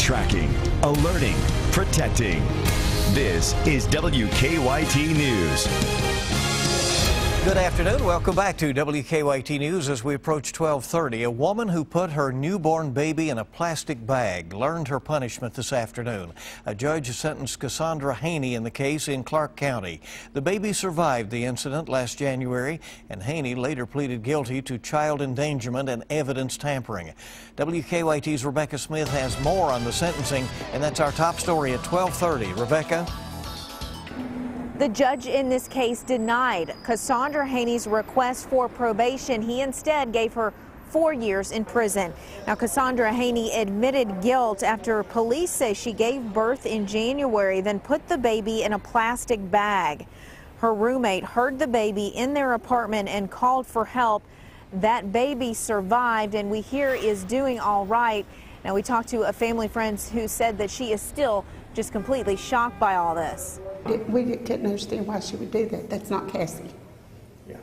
Tracking, alerting, protecting. This is WKYT News. Good afternoon. Welcome back to WKYT News. As we approach 12:30, a woman who put her newborn baby in a plastic bag learned her punishment this afternoon. A judge sentenced Cassandra Haney in the case in Clark County. The baby survived the incident last January, and Haney later pleaded guilty to child endangerment and evidence tampering. WKYT's Rebecca Smith has more on the sentencing, and that's our top story at 12:30. Rebecca? The judge in this case denied Cassandra Haney's request for probation. He instead gave her 4 years in prison. Now, Cassandra Haney admitted guilt after police say she gave birth in January, then put the baby in a plastic bag. Her roommate heard the baby in their apartment and called for help. That baby survived, and we hear is doing all right. Now, we talked to a family friend who said that she is still just completely shocked by all this. We couldn't understand why she would do that. That's not Cassie. Yeah.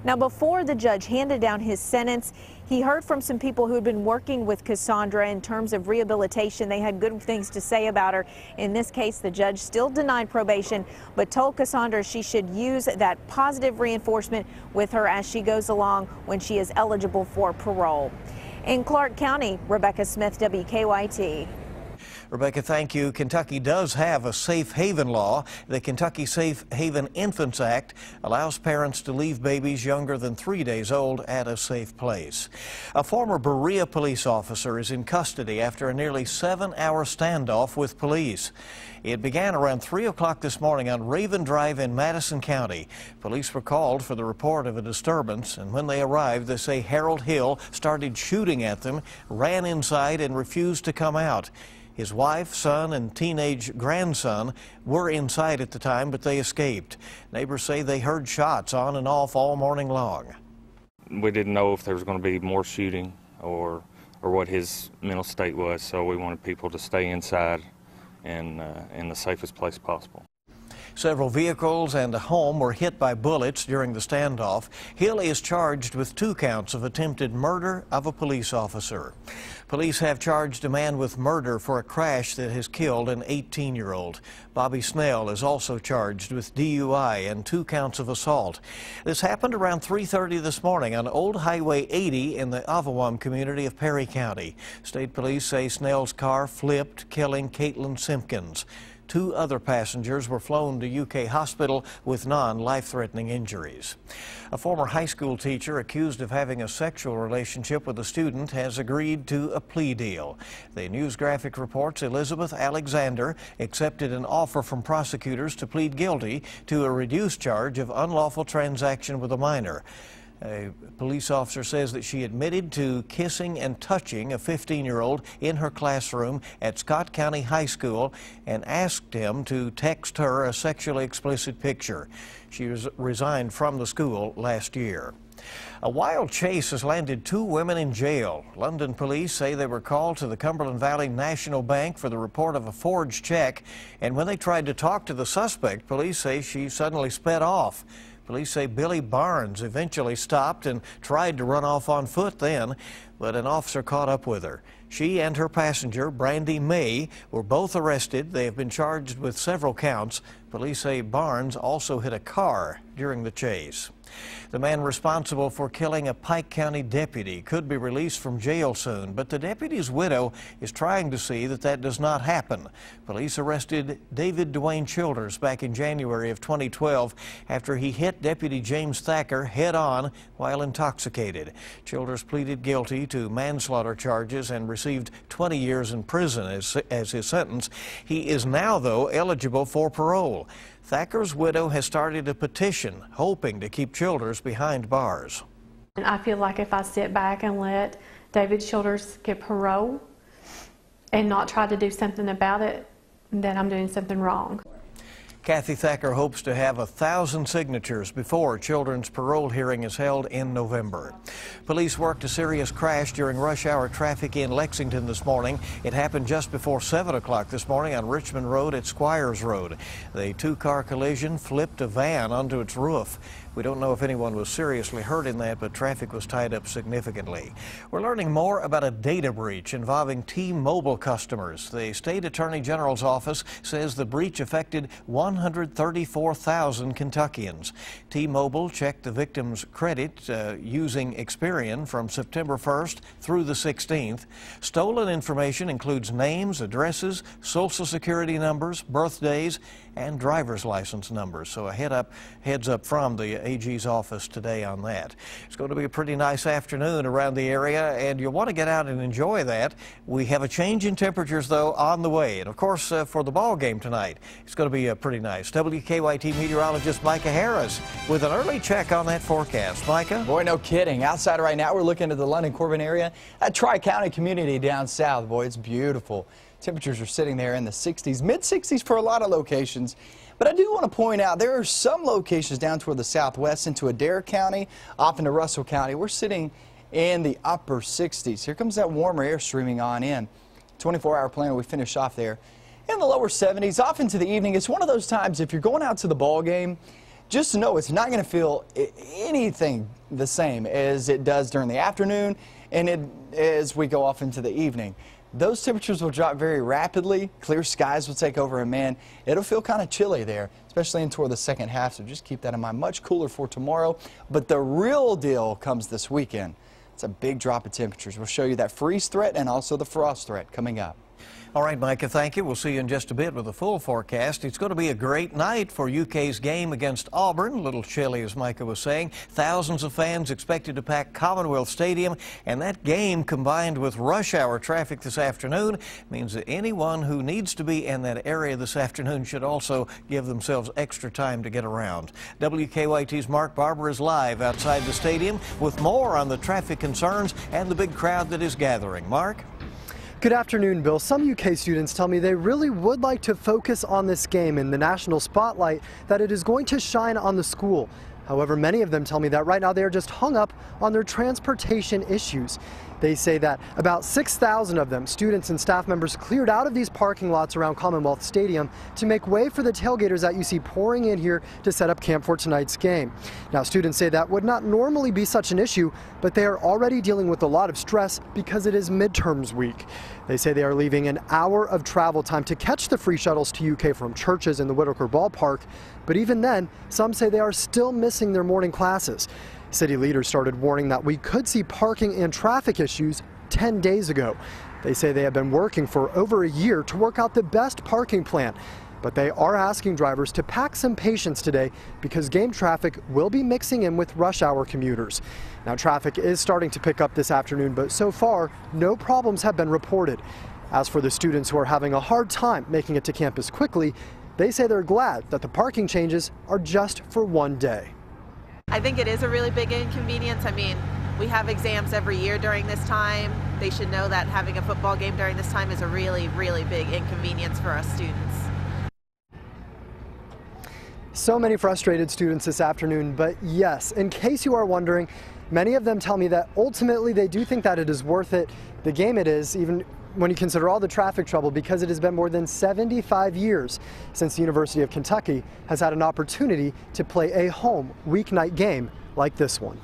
Now, before the judge handed down his sentence, he heard from some people who had been working with Cassandra in terms of rehabilitation. They had good things to say about her. In this case, the judge still denied probation, but told Cassandra she should use that positive reinforcement with her as she goes along when she is eligible for parole. In Clark County, Rebecca Smith, WKYT. Rebecca, thank you. Kentucky does have a safe haven law. The Kentucky Safe Haven Infants Act allows parents to leave babies younger than 3 days old at a safe place. A former Berea police officer is in custody after a nearly 7-hour standoff with police. It began around 3 o'clock this morning on Raven Drive in Madison County. Police were called for the report of a disturbance, and when they arrived, they say Harold Hill started shooting at them, ran inside, and refused to come out. His wife, son, and teenage grandson were inside at the time, but they escaped. Neighbors say they heard shots on and off all morning long. We didn't know if there was going to be more shooting or what his mental state was, so we wanted people to stay inside and in the safest place possible. Several vehicles and a home were hit by bullets during the standoff. Hill is charged with 2 counts of attempted murder of a police officer. Police have charged a man with murder for a crash that has killed an 18-year-old. Bobby Snell is also charged with DUI and 2 counts of assault. This happened around 3:30 this morning on Old Highway 80 in the Avawam community of Perry County. State police say Snell's car flipped, killing Caitlin Simpkins. 2 other passengers were flown to UK hospital with non-life-threatening injuries. A former high school teacher accused of having a sexual relationship with a student has agreed to a plea deal. The News Graphic reports Elizabeth Alexander accepted an offer from prosecutors to plead guilty to a reduced charge of unlawful transaction with a minor. A police officer says that she admitted to kissing and touching a 15-year-old in her classroom at Scott County High School and asked him to text her a sexually explicit picture. She resigned from the school last year. A wild chase has landed 2 women in jail. London police say they were called to the Cumberland Valley National Bank for the report of a forged check, and when they tried to talk to the suspect, police say she suddenly sped off. Police say Billy Barnes eventually stopped and tried to run off on foot then, but an officer caught up with her. She and her passenger, Brandy May, were both arrested. They have been charged with several counts. Police say Barnes also hit a car during the chase. The man responsible for killing a Pike County deputy could be released from jail soon, but the deputy's widow is trying to see that that does not happen. Police arrested David Dwayne Childers back in January of 2012 after he hit Deputy James Thacker head-on while intoxicated. Childers pleaded guilty to manslaughter charges and received 20 years in prison as his sentence. He is now, though, eligible for parole. Thacker's widow has started a petition hoping to keep Childers behind bars. And I feel like if I sit back and let David Childers get parole and not try to do something about it, then I'm doing something wrong. Kathy Thacker hopes to have 1,000 signatures before Children's parole hearing is held in November. Police worked a serious crash during rush hour traffic in Lexington this morning. It happened just before 7 o'clock this morning on Richmond Road at Squires Road. The 2-car collision flipped a van onto its roof. We don't know if anyone was seriously hurt in that, but traffic was tied up significantly. We're learning more about a data breach involving T-Mobile customers. The State Attorney General's office says the breach affected 134,000 Kentuckians. T-Mobile checked the victim's credit using Experian from September 1st through the 16th. Stolen information includes names, addresses, Social Security numbers, birthdays, and driver's license numbers. So a heads up from the AG's office today on that. It's going to be a pretty nice afternoon around the area, and you'll want to get out and enjoy that. We have a change in temperatures, though, on the way. And, of course, for the ball game tonight, it's going to be pretty nice. WKYT meteorologist Micah Harris with an early check on that forecast. Micah? Boy, no kidding. Outside right now, we're looking at the London-Corbin area, that Tri-County community down south. Boy, it's beautiful. Temperatures are sitting there in the 60s, mid-60s for a lot of locations. But I do want to point out there are some locations down toward the southwest into Adair County, off into Russell County. We're sitting in the upper 60s. Here comes that warmer air streaming on in. 24-hour planner, we finish off there in the lower 70s, off into the evening. It's one of those times if you're going out to the ball game, just know it's not going to feel anything the same as it does during the afternoon and as we go off into the evening. Those temperatures will drop very rapidly. Clear skies will take over, and man, it'll feel kind of chilly there, especially in toward the second half, so just keep that in mind. Much cooler for tomorrow, but the real deal comes this weekend. It's a big drop of temperatures. We'll show you that freeze threat and also the frost threat coming up. All right, Micah, thank you. We'll see you in just a bit with a full forecast. It's going to be a great night for UK's game against Auburn. A little chilly, as Micah was saying. Thousands of fans expected to pack Commonwealth Stadium, and that game combined with rush hour traffic this afternoon means that anyone who needs to be in that area this afternoon should also give themselves extra time to get around. WKYT's Mark Barber is live outside the stadium with more on the traffic concerns and the big crowd that is gathering. Mark? Good afternoon, Bill. Some UK students tell me they really would like to focus on this game in the national spotlight, that it is going to shine on the school. However, many of them tell me that right now they are just hung up on their transportation issues. They say that about 6,000 of them, students and staff members, cleared out of these parking lots around Commonwealth Stadium to make way for the tailgaters that you see pouring in here to set up camp for tonight's game. Now, students say that would not normally be such an issue, but they are already dealing with a lot of stress because it is midterms week. They say they are leaving an hour of travel time to catch the free shuttles to UK from churches in the Whitaker Ballpark, but even then, some say they are still missing their morning classes. City leaders started warning that we could see parking and traffic issues 10 days ago. They say they have been working for over a year to work out the best parking plan, but they are asking drivers to pack some patience today because game traffic will be mixing in with rush hour commuters. Now, traffic is starting to pick up this afternoon, but so far, no problems have been reported. As for the students who are having a hard time making it to campus quickly, they say they're glad that the parking changes are just for one day. I think it is a really big inconvenience. I mean, we have exams every year during this time. They should know that having a football game during this time is a really, really big inconvenience for us students. So many frustrated students this afternoon, but yes, in case you are wondering, many of them tell me that ultimately they do think that it is worth it, the game it is, even when you consider all the traffic trouble, because it has been more than 75 years since the University of Kentucky has had an opportunity to play a home weeknight game like this one.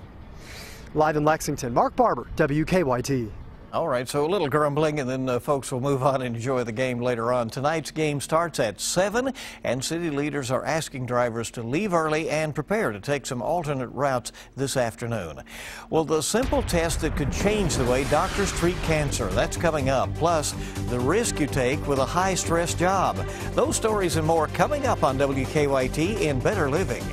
Live in Lexington, Mark Barber, WKYT. All right, so a little grumbling, and then folks will move on and enjoy the game later on. Tonight's game starts at 7, and city leaders are asking drivers to leave early and prepare to take some alternate routes this afternoon. Well, the simple test that could change the way doctors treat cancer, that's coming up. Plus, the risk you take with a high-stress job. Those stories and more coming up on WKYT in Better Living.